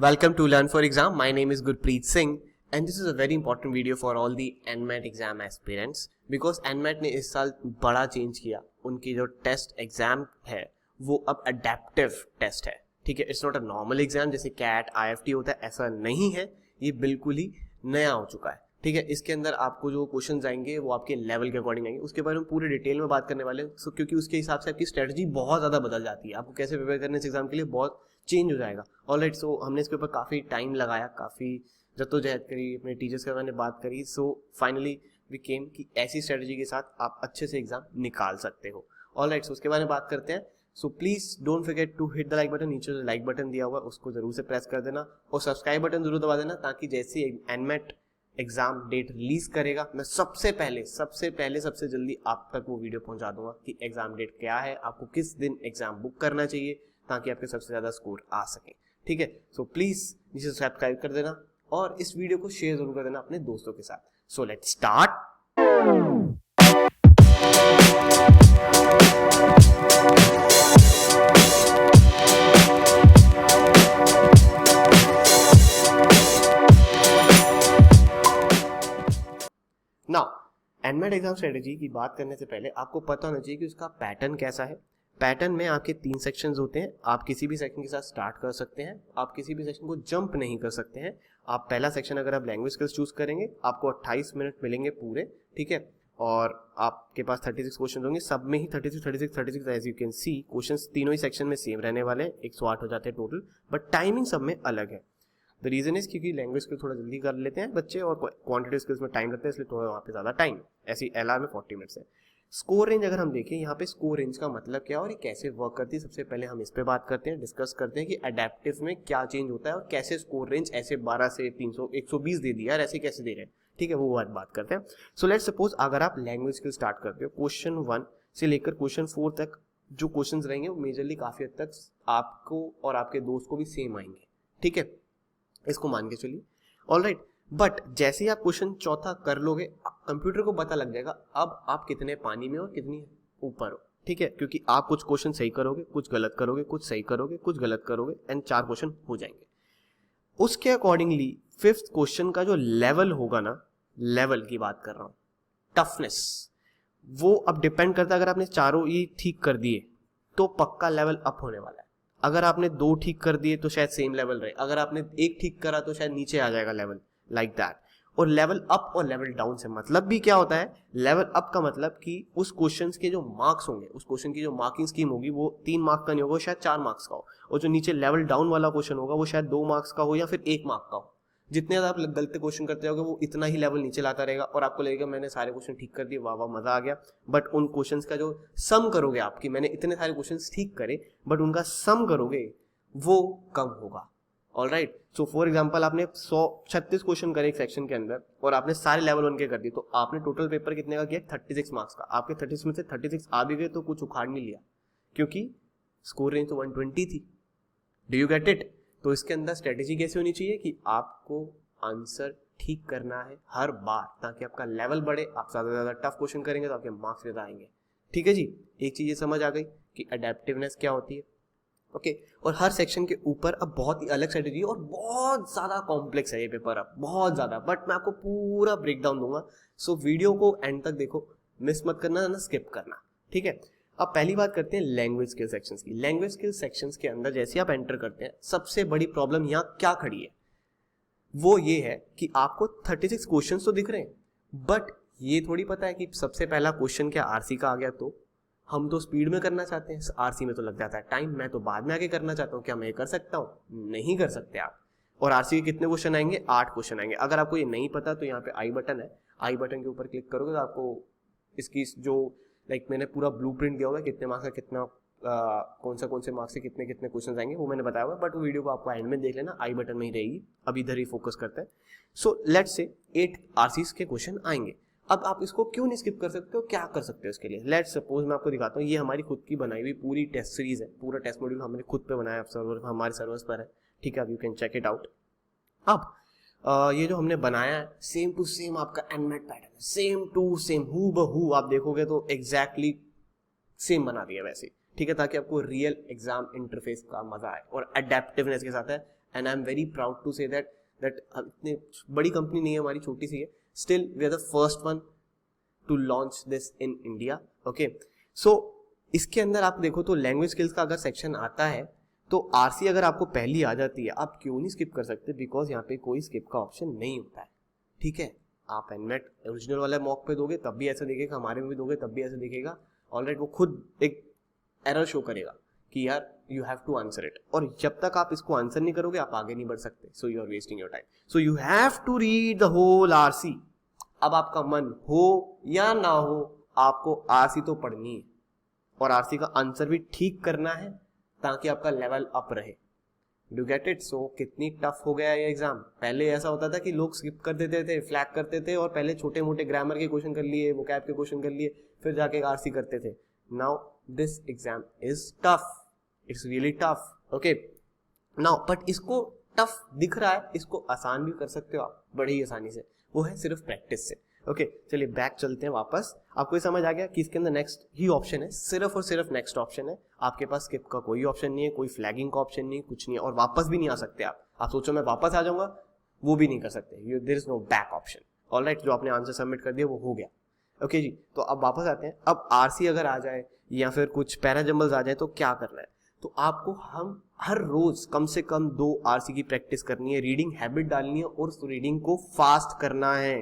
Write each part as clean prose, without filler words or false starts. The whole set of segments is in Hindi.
Welcome to Learn for Exam. My name is Gurpreet Singh and this is a very important video for all the NMAT exam aspirants because NMAT ने इस साल बड़ा चेंज किया. उनकी जो टेस्ट एग्जाम है वो अब अडेप्टिव टेस्ट है. ठीक है, it's not a normal exam जैसे कैट IFT होता है, ऐसा नहीं है. ये बिल्कुल ही नया हो चुका है. ठीक है, इसके अंदर आपको जो क्वेश्चंस आएंगे वो आपके लेवल के अकॉर्डिंग आएंगे. उसके बारे में पूरे डिटेल में बात करने वाले हैं. सो क्योंकि उसके हिसाब से आपकी स्ट्रेटजी बहुत ज़्यादा बदल जाती है. आपको कैसे प्रिपेयर करने इस एग्जाम के लिए बहुत चेंज हो जाएगा. ऑलराइट, सो हमने इसके ऊपर काफ़ी टाइम लगाया, काफ़ी जद्दोजहद करी, अपने टीचर्स के मैंने बात करी. सो फाइनली वी केम कि ऐसी स्ट्रेटजी के साथ आप अच्छे से एग्जाम निकाल सकते हो. ऑलराइट, सो उसके बारे में बात करते हैं. So please don't forget to hit the like button. नीचे जो लाइक बटन दिया हुआ है उसको जरूर से प्रेस कर देना और सब्सक्राइब बटन जरूर दबा देना ताकि जैसे एनमेट एग्जाम डेट रिलीज करेगा मैं सबसे पहले सबसे जल्दी आप तक वो वीडियो पहुंचा दूंगा कि एग्जाम डेट क्या है, आपको किस दिन एग्जाम बुक करना चाहिए ताकि आपके सबसे ज्यादा स्कोर आ सके. ठीक है, सो प्लीज नीचे सब्सक्राइब कर देना और इस वीडियो को शेयर जरूर कर देना अपने दोस्तों के साथ. So let's start. Now NMAT exam strategy की बात करने से पहले आपको पता होना चाहिए कि उसका पैटर्न कैसा है. पैटर्न में आपके 3 सेक्शंस होते हैं. आप किसी भी सेक्शन के साथ स्टार्ट कर सकते हैं, आप किसी भी सेक्शन को जंप नहीं कर सकते हैं. आप पहला सेक्शन अगर आप लैंग्वेज स्किल्स चूज करेंगे आपको 28 मिनट मिलेंगे पूरे. ठीक है, और आपके पास 36 क्वेश्चन होंगे. सब में ही 36 as you can see question तीनों ही सेक्शन में सेम रहने वाले हैं. 108 हो जाते हैं टोटल, बट टाइमिंग सब में अलग है. द रीजन इज क्योंकि लैंग्वेज स्किल थोड़ा जल्दी कर लेते हैं बच्चे और क्वांटिटी स्किल्स में टाइम लगता है, इसलिए थोड़ा वहाँ पे ज़्यादा टाइम. ऐसी LR में 40 मिनट्स है. स्कोर रेंज अगर हम देखें यहाँ पे स्कोर रेंज का मतलब क्या है और ये कैसे वर्क करती है, सबसे पहले हम इस पे बात करते हैं, डिस्कस करते हैं कि अडेप्टिव में क्या चेंज होता है और कैसे स्कोर रेंज ऐसे 12 से 300 120 दे दिया और ऐसे कैसे दे रहे हैं. ठीक है, वो बात करते हैं. सो लेट्स सपोज अगर आप लैंग्वेज स्किल स्टार्ट करते हो, क्वेश्चन 1 से लेकर क्वेश्चन 4 तक जो क्वेश्चन रहेंगे वो मेजरली काफ़ी हद तक आपको और आपके दोस्त को भी सेम आएंगे. ठीक है, इसको मान के चलिए. ऑलराइट, बट जैसे ही आप क्वेश्चन चौथा कर लोगे कंप्यूटर को पता लग जाएगा अब आप कितने पानी में और कितनी ऊपर हो. ठीक है, क्योंकि आप कुछ क्वेश्चन सही करोगे, कुछ गलत करोगे, कुछ सही करोगे, कुछ गलत करोगे एंड 4 क्वेश्चन हो जाएंगे. उसके अकॉर्डिंगली 5th क्वेश्चन का जो लेवल होगा ना, लेवल की बात कर रहा हूं, टफनेस, वो अब डिपेंड करता है. अगर आपने चारों ही ठीक कर दिए तो पक्का लेवल अप होने वाला है. अगर आपने 2 ठीक कर दिए तो शायद सेम लेवल रहे, अगर आपने 1 ठीक करा तो शायद नीचे आ जाएगा लेवल, लाइक दैट. और लेवल अप और लेवल डाउन से मतलब भी क्या होता है? लेवल अप का मतलब कि उस क्वेश्चंस के जो मार्क्स होंगे, उस क्वेश्चन की जो मार्किंग स्कीम होगी वो 3 मार्क्स का नहीं होगा, शायद 4 मार्क्स का हो. और जो नीचे लेवल डाउन वाला क्वेश्चन होगा वो शायद 2 मार्क्स का हो या फिर 1 मार्क का हो. जितने ज्यादा आप गलत क्वेश्चन करते जाओगे वो इतना ही लेवल नीचे लाता रहेगा और आपको लगेगा मैंने सारे क्वेश्चन ठीक कर दिए, वाह वाह मजा आ गया. बट उन क्वेश्चंस का जो सम करोगे आपकी, मैंने इतने सारे क्वेश्चंस ठीक करे बट उनका सम करोगे वो कम होगा. ऑलराइट, सो फॉर एग्जांपल आपने 136 क्वेश्चन करे एक सेक्शन के अंदर और आपने सारे लेवल 1 के कर दिए तो आपने टोटल पेपर कितने का किया? 36 मार्क्स का. आपके 36 में से 36 आ भी गए तो कुछ उखाड़ नहीं लिया क्योंकि स्कोर रेंज तो 120 थी. Do you get it? तो इसके अंदर स्ट्रेटेजी कैसे होनी चाहिए कि आपको आंसर ठीक करना है हर बार ताकि आपका लेवल बढ़े. आप ज्यादा टफ क्वेश्चन करेंगे तो आपके मार्क्स ज्यादा आएंगे. ठीक है जी, एक चीज ये समझ आ गई कि अडेप्टिवनेस क्या होती है. ओके, और हर सेक्शन के ऊपर अब बहुत ही अलग स्ट्रेटेजी और बहुत ज्यादा कॉम्प्लेक्स है ये पेपर, अब बहुत ज्यादा. बट मैं आपको पूरा ब्रेक डाउन दूंगा, सो वीडियो को एंड तक देखो, मिस मत करना ना स्किप करना. ठीक है, अब पहली बात करते हैं लैंग्वेज स्किल सेक्शंस की. लैंग्वेज स्किल सेक्शंस के अंदर जैसे आप एंटर करते हैं सबसे बड़ी प्रॉब्लम यहाँ क्या खड़ी है वो ये है कि आपको 36 क्वेश्चंस तो दिख रहे हैं बट ये थोड़ी पता है कि सबसे पहला क्वेश्चन क्या RC का आ गया तो हम तो स्पीड में करना चाहते हैं, RC में तो लग जाता है टाइम, मैं तो बाद में आके करना चाहता हूँ. क्या मैं कर सकता हूँ? नहीं कर सकते आप. और RC के कितने क्वेश्चन आएंगे? 8 क्वेश्चन आएंगे. अगर आपको ये नहीं पता तो यहाँ पे आई बटन है, आई बटन के ऊपर क्लिक करोगे तो आपको इसकी जो मैंने पूरा ब्लूप्रिंट दिया होगा कितने मार्क्स का कितना कौन से मार्क्स से कितने कितने क्वेश्चन आएंगे वो मैंने बताया हुआ. बट वो वीडियो को आपको एंड में देख लेना, आई बटन में ही रहेगी. अब इधर ही फोकस करते हैं. सो लेट्स से 8 RCs के क्वेश्चन आएंगे. अब आप इसको क्यों नहीं स्किप कर सकते हो, क्या कर सकते हो इसके लिए? लेट्स सपोज मैं आपको दिखाता हूँ, ये हमारी खुद की बनाई हुई पूरी टेस्ट सीरीज है, पूरा टेस्ट मॉड्यूल हमने खुद पे बनाया, सर्वर हमारे सर्वर्स पर है. ठीक है, अब you can check it out. अब ये जो हमने बनाया है सेम टू सेम आपका एनमेट पैटर्न है, सेम टू सेम हू बहू. आप देखोगे तो एग्जैक्टली सेम बना दिया वैसे. ठीक है, ताकि आपको रियल एग्जाम इंटरफेस का मजा आए. और अडेप्टिवनेस के साथ है, and I am very proud to say that इतनी बड़ी कंपनी नहीं है हमारी, छोटी सी है, still we are the first one to launch this in India. Okay, so इसके अंदर आप देखो तो लैंग्वेज स्किल्स का अगर सेक्शन आता है तो आरसी अगर आपको पहली आ जाती है आप क्यों नहीं स्किप कर सकते, बिकॉज यहाँ पे कोई स्किप का ऑप्शन नहीं होता है. ठीक है, आप एनमेट ओरिजिनल वाला मॉक पे दोगे तब भी ऐसा दिखेगा, हमारे में भी दोगे तब भी ऐसा दिखेगा. ऑलराइट, वो खुद एक एरर शो करेगा कि यार you have to answer it, और जब तक आप इसको आंसर नहीं करोगे आप आगे नहीं बढ़ सकते. So you are wasting your time. So you have to read the whole RC. अब आपका मन हो या ना हो आपको आरसी तो पढ़नी है, और आरसी का आंसर भी ठीक करना है ताकि आपका लेवल अप रहे. Do get it? सो कितनी टफ हो गया ये एग्जाम. पहले ऐसा होता था कि लोग स्किप कर देते थे, फ्लैग करते थे, और पहले छोटे मोटे ग्रामर के क्वेश्चन कर लिए, वोकैब के क्वेश्चन कर लिए, फिर जाके आरसी करते थे. Now this exam is tough, it's really tough. Okay, now but इसको टफ दिख रहा है, इसको आसान भी कर सकते हो आप बड़ी ही आसानी से, वो है सिर्फ प्रैक्टिस से. ओके, चलिए बैक चलते हैं वापस. आपको ये समझ आ गया कि इसके अंदर नेक्स्ट ही ऑप्शन है, सिर्फ और सिर्फ नेक्स्ट ऑप्शन है. आपके पास स्किप का कोई ऑप्शन नहीं है, कोई फ्लैगिंग का ऑप्शन नहीं, कुछ नहीं है, और वापस भी नहीं आ सकते आप. आप सोचो मैं वापस आ जाऊंगा, वो भी नहीं कर सकते. There is no back option. Alright, जो आपने आंसर सबमिट कर दिया वो हो गया. ओके जी, तो अब वापस आते हैं. अब आरसी अगर आ जाए या फिर कुछ पैराजम्बल्स आ जाए तो क्या करना है. तो आपको हम हर रोज कम से कम 2 आरसी की प्रैक्टिस करनी है, रीडिंग हैबिट डालनी है, और उस रीडिंग को फास्ट करना है.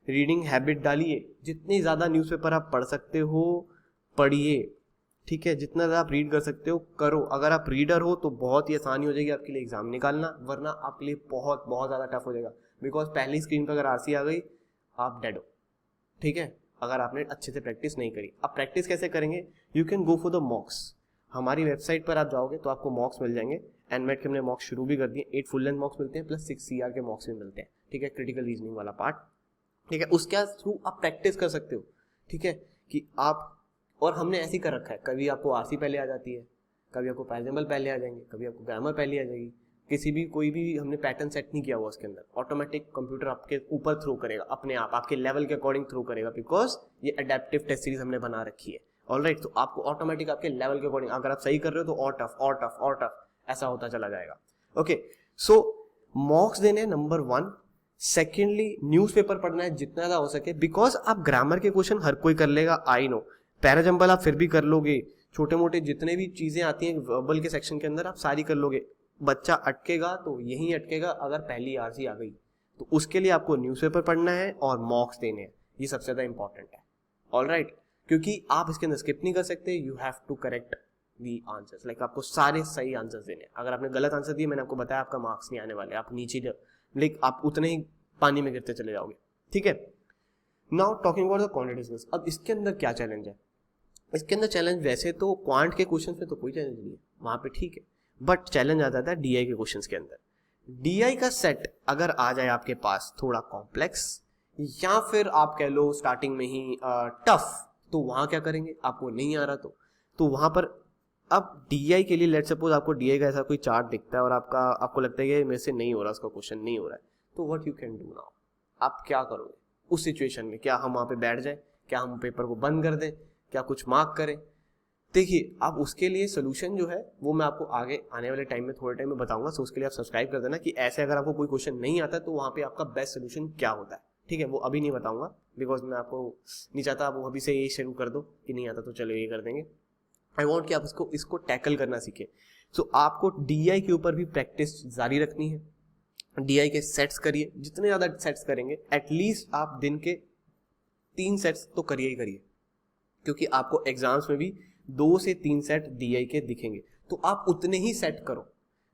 रीडिंग हैबिट डालिए, जितनी ज्यादा न्यूज़पेपर आप पढ़ सकते हो पढ़िए. ठीक है, जितना ज्यादा आप रीड कर सकते हो करो. अगर आप रीडर हो तो बहुत ही आसानी हो जाएगी आपके लिए एग्जाम निकालना, वरना आपके लिए बहुत बहुत ज्यादा टफ हो जाएगा, बिकॉज पहली स्क्रीन पर अगर आरसी आ गई आप डेड हो. ठीक है, अगर आपने अच्छे से प्रैक्टिस नहीं करी. अब प्रैक्टिस कैसे करेंगे? You can go for the मॉक्स. हमारी वेबसाइट पर आप जाओगे तो आपको मॉक्स मिल जाएंगे. एनमेट के हमने मॉक्स शुरू भी कर दिए, 8 फुल लेंथ मॉक्स मिलते हैं, प्लस 6 CR के मॉक्स भी मिलते हैं. ठीक है, क्रिटिकल रीजनिंग वाला पार्ट. ठीक है, उसके थ्रू आप प्रैक्टिस कर सकते हो. ठीक है, कि आप, और हमने ऐसे ही कर रखा है, कभी आपको आरसी पहले आ जाती है, कभी आपको पैराजम्बल पहले आ जाएंगे, कभी आपको ग्रामर पहले आ जाएगी. किसी भी कोई भी हमने पैटर्न सेट नहीं किया हुआ उसके अंदर. ऑटोमेटिक कंप्यूटर आपके ऊपर थ्रो करेगा, अपने आप आपके लेवल के अकॉर्डिंग थ्रो करेगा, बिकॉज ये अडेप्टिव टेस्ट सीरीज हमने बना रखी है. ऑलराइट, तो आपको ऑटोमेटिक आपके लेवल के अकॉर्डिंग, अगर आप सही कर रहे हो तो और टफ और टफ और टफ ऐसा होता चला जाएगा. ओके, सो मॉक्स देने नंबर 1. सेकेंडली न्यूज़पेपर पढ़ना है जितना ज़्यादा हो सके, बिकॉज आप ग्रामर के क्वेश्चन हर कोई कर लेगा, आई नो. पैराजम्बल आप फिर भी कर लोगे, छोटे मोटे जितने भी चीज़ें आती हैं वर्बल के सेक्शन के अंदर आप सारी कर लोगे. बच्चा अटकेगा तो यहीं अटकेगा अगर पहली आरसी आ गई. तो उसके लिए आपको न्यूज़पेपर पढ़ना है और मॉक्स देने हैं, ये सबसे ज़्यादा इंपॉर्टेंट है. ऑलराइट, क्योंकि आप इसके अंदर स्किप नहीं कर सकते. You have to correct the answers, like आपको सारे सही आंसर्स देने. अगर आपने गलत आंसर दिए, मैंने आपको बताया आपका मार्क्स नहीं आने वाले, आप नीचे लाइक आप उतने ही पानी में गिरते चले जाओगे. ठीक है, now talking about the quantities. अब इसके अंदर क्या चैलेंज है? इसके अंदर चैलेंज, वैसे तो क्वांट के क्वेश्चन में तो कोई चैलेंज नहीं है, वहां पे ठीक है, बट चैलेंज आता था डीआई के क्वेश्चंस के अंदर. डीआई का सेट अगर आ जाए आपके पास थोड़ा कॉम्प्लेक्स, या फिर आप कह लो स्टार्टिंग में ही टफ, तो वहां क्या करेंगे? आपको नहीं आ रहा तो वहां पर अब डीआई के लिए लेट्स सपोज आपको डीआई का ऐसा कोई चार्ट दिखता है और आपको लगता है कि मेरे से नहीं हो रहा, उसका क्वेश्चन नहीं हो रहा है, तो what you can do now. आप क्या करोगे उस सिचुएशन में? क्या हम वहां पे बैठ जाए, क्या हम पेपर को बंद कर दें, क्या कुछ मार्क करें? देखिए, आप उसके लिए सोल्यूशन जो है वो मैं आपको आगे आने वाले टाइम में थोड़े टाइम में बताऊंगा. सो उसके लिए आप सब्सक्राइब कर देना कि ऐसे अगर आपको कोई क्वेश्चन नहीं आता तो वहां पे आपका बेस्ट सोल्यूशन क्या होता है. ठीक है, वो अभी नहीं बताऊंगा, बिकॉज मैं आपको नहीं चाहता आप अभी से ये शुरू कर दो कि नहीं आता तो चलो ये कर देंगे. आई वॉन्ट कि आप इसको टैकल करना सीखें. सो आपको डीआई के ऊपर भी प्रैक्टिस जारी रखनी है. डीआई के सेट्स करिए, जितने ज़्यादा सेट्स करेंगे एटलीस्ट आप दिन के 3 सेट्स तो करिए ही करिए, क्योंकि आपको एग्जाम्स में भी 2 से 3 सेट डीआई के दिखेंगे, तो आप उतने ही सेट करो.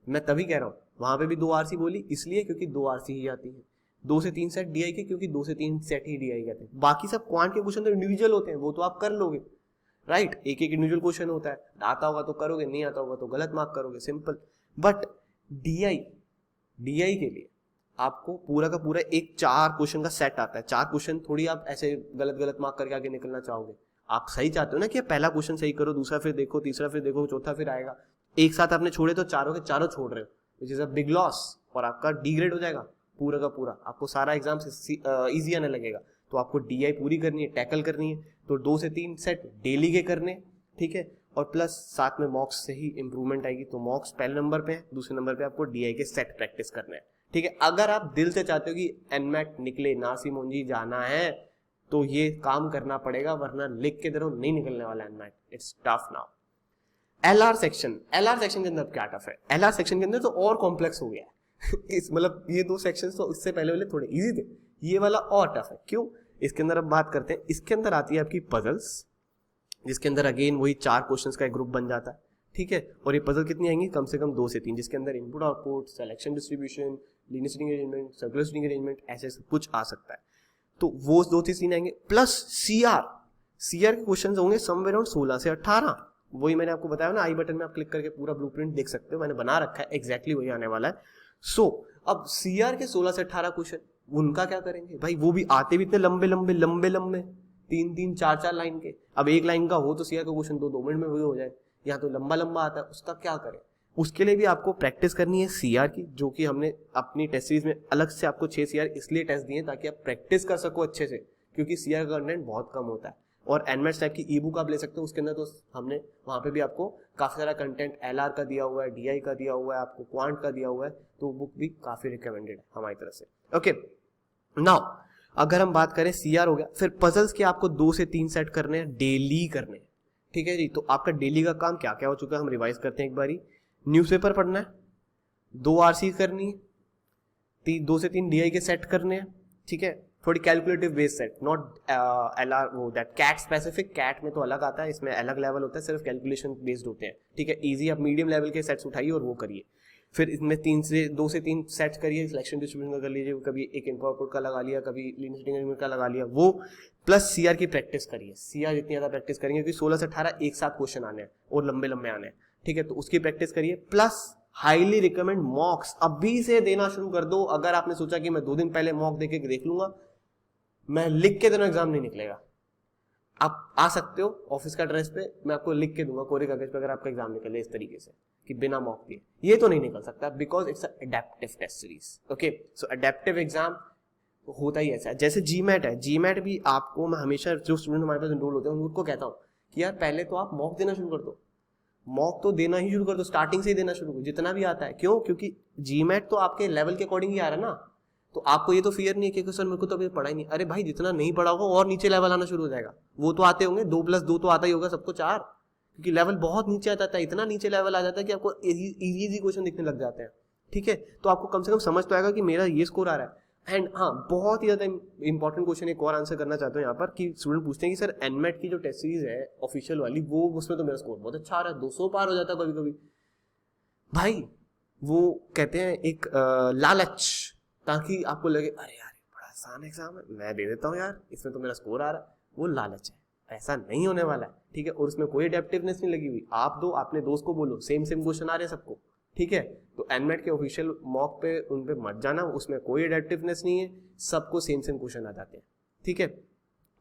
मैं तभी कह रहा हूँ वहां पे भी 2 आरसी बोली इसलिए क्योंकि 2 आरसी ही आती है. 2 से 3 सेट डीआई के, क्योंकि 2 से 3 सेट ही डीआई कहते हैं. बाकी सब क्वांट के क्वेश्चन तो इंडिविजुअल होते हैं, वो तो आप कर लोगे. राइट, एक एक इंडिविजुअल क्वेश्चन होता है, आता होगा तो करोगे, नहीं आता होगा तो गलत मार्क करोगे, सिंपल. बट डीआई के लिए आपको पूरा का पूरा एक 4 क्वेश्चन का सेट आता है. 4 क्वेश्चन थोड़ी आप ऐसे गलत गलत मार्क करके आगे निकलना चाहोगे. आप सही चाहते हो ना कि पहला क्वेश्चन सही करो, दूसरा फिर देखो, तीसरा फिर देखो, चौथा फिर आएगा. एक साथ आपने छोड़े तो चारों के चारों छोड़ रहे हो, which is a big loss, और आपका डिग्रेड हो जाएगा पूरा का पूरा. आपको सारा एग्जाम ईजी आने लगेगा. तो आपको डीआई पूरी करनी है, टैकल करनी है, तो 2 से 3 सेट डेली के करने. ठीक है, और प्लस साथ में मॉक्स से ही इंप्रूवमेंट आएगी। तो मॉक्स पहले नंबर पे है, दूसरे नंबर पे आपको डीआई के सेट प्रैक्टिस करना है, ठीक है। अगर आप दिल से चाहते हो कि एनमैट निकले, नासी मुंजी जाना है, तो ये काम करना पड़ेगा, वरना लिख के दरो नहीं निकलने वाला NMAT. It's tough now. LR section के अंदर क्या टफ है? एलआर सेक्शन के अंदर तो और कॉम्प्लेक्स हो गया है इस मतलब ये दो सेक्शंस तो इससे पहले वाले थोड़े इजी थे, ये वाला और टफ है। क्यों? इसके अंदर अब बात करते हैं। इसके अंदर आती है आपकी पजल्स, जिसके अंदर अगेन वही 4 क्वेश्चंस का एक ग्रुप बन जाता है, ठीक है। और ये पजल कितनी आएंगी? कम से कम 2 से 3, जिसके अंदर input output, selection distribution, linear seating arrangement, circular seating arrangement, ऐसे सब कुछ आ सकता है। तो वो 2-3 आएंगे, प्लस सीआर के क्वेश्चंस होंगे समवेयर अराउंड 16 से 18। वही मैंने आपको बताया ना, आई बटन में आप क्लिक करके पूरा ब्लूप्रिंट देख सकते हो, मैंने बना रखा है, एग्जैक्टली वही आने वाला है। सो अब सीआर के 16 से 18 क्वेश्चन, उनका क्या करेंगे भाई? वो भी आते भी इतने लंबे 3-3, 4-4 लाइन के। अब एक लाइन का हो तो सीआर का क्वेश्चन 2 मिनट में वही हो जाए, यहाँ तो लंबा लंबा आता है, उसका क्या करें? उसके लिए भी आपको प्रैक्टिस करनी है सीआर की, जो कि हमने अपनी टेस्ट सीरीज में अलग से आपको 6 सीआर इसलिए टेस्ट दिए ताकि आप प्रैक्टिस कर सको अच्छे से, क्योंकि सीआर का कंटेंट बहुत कम होता है। और एनमैट्स टाइप की ई बुक आप ले सकते हो, उसके अंदर तो हमने वहाँ पे भी आपको काफ़ी सारा कंटेंट एलआर का दिया हुआ है, डीआई का दिया हुआ है, आपको क्वांट का दिया हुआ है, तो बुक भी काफ़ी रिकमेंडेड है हमारी तरफ से। ओके, नाउ अगर हम बात करें सीआर हो गया, फिर पजल्स के आपको 2 से 3 सेट करने हैं, डेली करने हैं, ठीक है जी। तो आपका डेली का काम क्या क्या हो चुका है, हम रिवाइज करते हैं एक बारी। न्यूज़पेपर पढ़ना है, 2 आरसी करनी है, 2 से 3 डीआई के सेट करने हैं, ठीक है। थोड़ी calculative based set, not LR वो दैट कैट स्पेसिफिक, कैट में तो अलग आता है, इसमें अलग लेवल होता है, सिर्फ कैलकुलेशन बेस्ड होते हैं, ठीक है। इजी आप मीडियम लेवल के सेट्स उठाइए और वो करिए। फिर इसमें 2 से 3 सेट्स करिए, सिलेक्शन डिस्ट्रीब्यूशन का कर लीजिए, कभी एक इनपुट आउटपुट का लगा लिया, कभी लीनियर सीटिंग अरेंजमेंट का लगा लिया, वो प्लस सीआर की प्रैक्टिस करिए। सीआर जितनी ज़्यादा प्रैक्टिस करेंगे, क्योंकि 16 से 18 एक साथ क्वेश्चन आने हैं और लंबे लंबे आने हैं, ठीक है। तो उसकी प्रैक्टिस करिए, प्लस हाईली रिकमेंड मॉक्स अभी से देना शुरू कर दो। अगर आपने सोचा कि मैं 2 दिन पहले मॉक देके देख लूंगा, मैं लिख के देना, एग्जाम नहीं निकलेगा। आप आ सकते हो ऑफिस का ड्रेस पे, मैं आपको लिख के दूंगा कोरे कागज पे, अगर आपका एग्जाम निकले इस तरीके से कि बिना मॉक दिए, ये तो नहीं निकल सकता, because it's adaptive test series. Okay, so adaptive exam होता ही ऐसा है। जैसे जीमैट है, जीमैट भी आपको मैं हमेशा जो स्टूडेंट हमारे पास एनरोल होते हैं उनको कहता हूँ कि यार पहले तो आप मॉक देना शुरू कर दो, मॉक तो देना ही शुरू कर दो, स्टार्टिंग से ही देना शुरू करो जितना भी आता है। क्यों? क्योंकि जीमैट तो आपके लेवल के अकॉर्डिंग ही आ रहा है ना, तो आपको ये तो फियर नहीं है कि सर मेरे को तो अभी पढ़ा ही नहीं। अरे भाई, जितना नहीं पढ़ा होगा और नीचे लेवल आना शुरू हो जाएगा। वो तो आते होंगे 2+2 तो आता ही होगा सबको 4, क्योंकि लेवल बहुत नीचे आ जाता है, इतना नीचे लेवल आ जाता है कि आपको इजी क्वेश्चन दिखने लग जाते हैं, ठीक है। तो आपको कम से कम समझ तो आएगा कि मेरा ये स्कोर आ रहा है। एंड हाँ, बहुत ही ज़्यादा इंपॉर्टेंट क्वेश्चन एक और आंसर करना चाहता हूँ यहाँ पर, कि स्टूडेंट पूछते हैं कि सर एनमेट की जो टेस्ट सीरीज है ऑफिशियल वाली, वो उसमें तो मेरा स्कोर बहुत अच्छा आ रहा है, 200 पार हो जाता है कभी कभी। भाई वो कहते हैं एक लालच, ताकि आपको लगे अरे यार बड़ा आसान एग्जाम है, मैं दे देता हूँ यार, इसमें तो मेरा स्कोर आ रहा है, वो लालच है। ऐसा नहीं होने वाला है, ठीक है। और उसमें कोई अडेप्टिवनेस नहीं लगी हुई। आप दो अपने दोस्त को बोलो, सेम क्वेश्चन आ रहे हैं सबको, ठीक है। तो एनमेट के ऑफिशियल मॉक पे उन पे मत जाना, उसमें कोई अडेप्टिवनेस नहीं है, सबको सेम क्वेश्चन आ जाते हैं, ठीक है।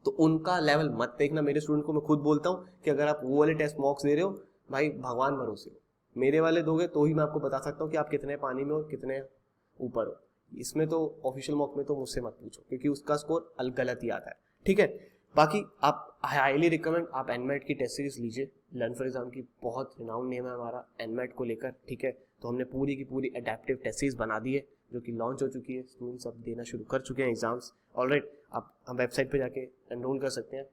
तो उनका लेवल मत देखना। मेरे स्टूडेंट को मैं खुद बोलता हूँ कि अगर आप वो वाले टेस्ट मॉक्स दे रहे हो, भाई भगवान भरोसे हो, मेरे वाले दोगे तो ही मैं आपको बता सकता हूँ कि आप कितने पानी में हो, कितने ऊपर हो। इसमें तो ऑफिशियल मॉक में तो मुझसे मत पूछो, क्योंकि उसका स्कोर गलत ही आता है, ठीक है। बाकी आप हाईली रिकमेंड आप एनमेट की टेस्ट सीरीज लीजिए। लर्न फॉर एग्जाम की बहुत रिनाउंड नेम है हमारा एनमेट को लेकर, ठीक है। तो हमने पूरी की पूरी अडेप्टिव टेस्ट सीरीज बना दी है, जो कि लॉन्च हो चुकी है, स्टूडेंट्स अब देना शुरू कर चुके हैं एग्जाम्स ऑलराइट। आप हम वेबसाइट पे जाके एनरोल कर सकते हैं,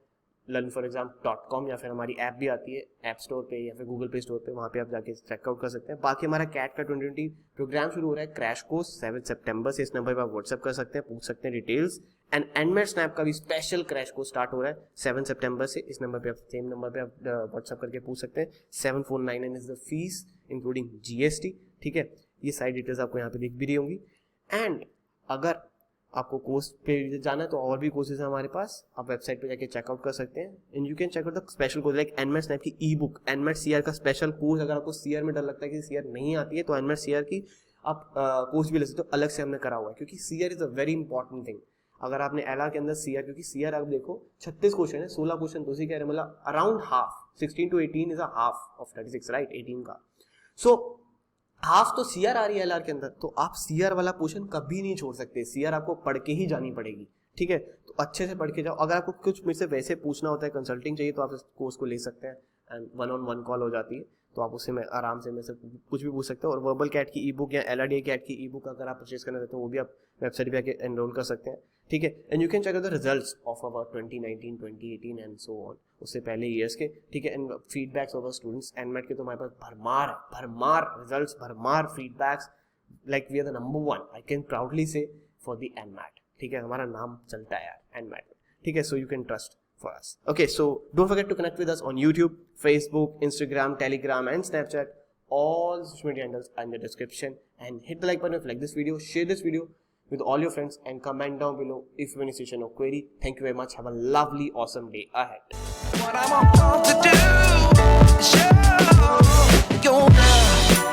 learnforexam.com, या फिर हमारी ऐप भी आती है ऐप स्टोर पे या फिर गूगल प्ले स्टोर पे, वहाँ पे आप जाके चेकआउट कर सकते हैं। बाकी हमारा कैट का 2020 प्रोग्राम शुरू हो रहा है, क्रैश कोर्स 7 सितंबर से। इस नंबर पर आप व्हाट्सएप कर सकते हैं, पूछ सकते हैं डिटेल्स। एंड एनमेट स्नैप का भी स्पेशल क्रैश कोर्स स्टार्ट हो रहा है 7 सितंबर से। इस नंबर पे आप सेम नंबर पे आप व्हाट्सएप करके पूछ सकते हैं। 7499 is the fees including GST, ठीक है। ये सारी डिटेल्स आपको यहाँ पे दिख भी रही होंगी। एंड अगर आपको कोर्स पे जाना है तो और भी कोर्सेज है हमारे पास, आप वेबसाइट पे जाके चेकआउट कर सकते हैं। And you can check out the special course like NMAT snap की ई बुक, एनमेट सीआर का स्पेशल कोर्स। अगर आपको सीआर में डर लगता है कि सीआर नहीं आती है, तो एनमेट सीआर की आप कोर्स भी ले सकते हो, अलग से हमने करा हुआ है, क्योंकि CR is a very important thing. अगर आपने एलआर के अंदर सीआर, क्योंकि सीआर आप देखो 36 क्वेश्चन है, 16 क्वेश्चन तो उसी कह रहे हैं, मतलब around half, 16 to 18 is a half of 36, right, 18 का। सो हाफ तो सीआर आ रही है एलआर के अंदर, तो आप सीआर वाला पोर्शन कभी नहीं छोड़ सकते, सीआर आपको पढ़ के ही जानी पड़ेगी, ठीक है। तो अच्छे से पढ़ के जाओ। अगर आपको कुछ मेरे से वैसे पूछना होता है, कंसल्टिंग चाहिए, तो आप इस कोर्स को ले सकते हैं। एंड 1-on-1 कॉल हो जाती है, तो आप उससे मैं आराम से मेरे से कुछ भी पूछ सकते हो। और वर्बल कैट की ई बुक या LRDA कैट की ई बुक अगर आप परचेज करना चाहते हो वो भी आप वेबसाइट पे आके एनरोल कर सकते हैं, ठीक है। And you can check the results of our 2019, 2018 and so on, उससे पहले ईयर्स के, ठीक है। And feedbacks of students NMAT के तो हमारे पास भरमार रिजल्ट्स, भरमार feedbacks, like we are the number 1 I can proudly say for the NMAT, ठीक है। हमारा नाम चलता है यार एनमेट में, ठीक है। So you can trust for us. Okay, so don't forget to connect with us on YouTube, Facebook, Instagram, Telegram and Snapchat. All social media handles are in the description, and hit the like button if you like this video, share this video with all your friends and comment down below if you have any suggestion or query. Thank you very much. Have a lovely, awesome day ahead. What I'm about to do, show your love.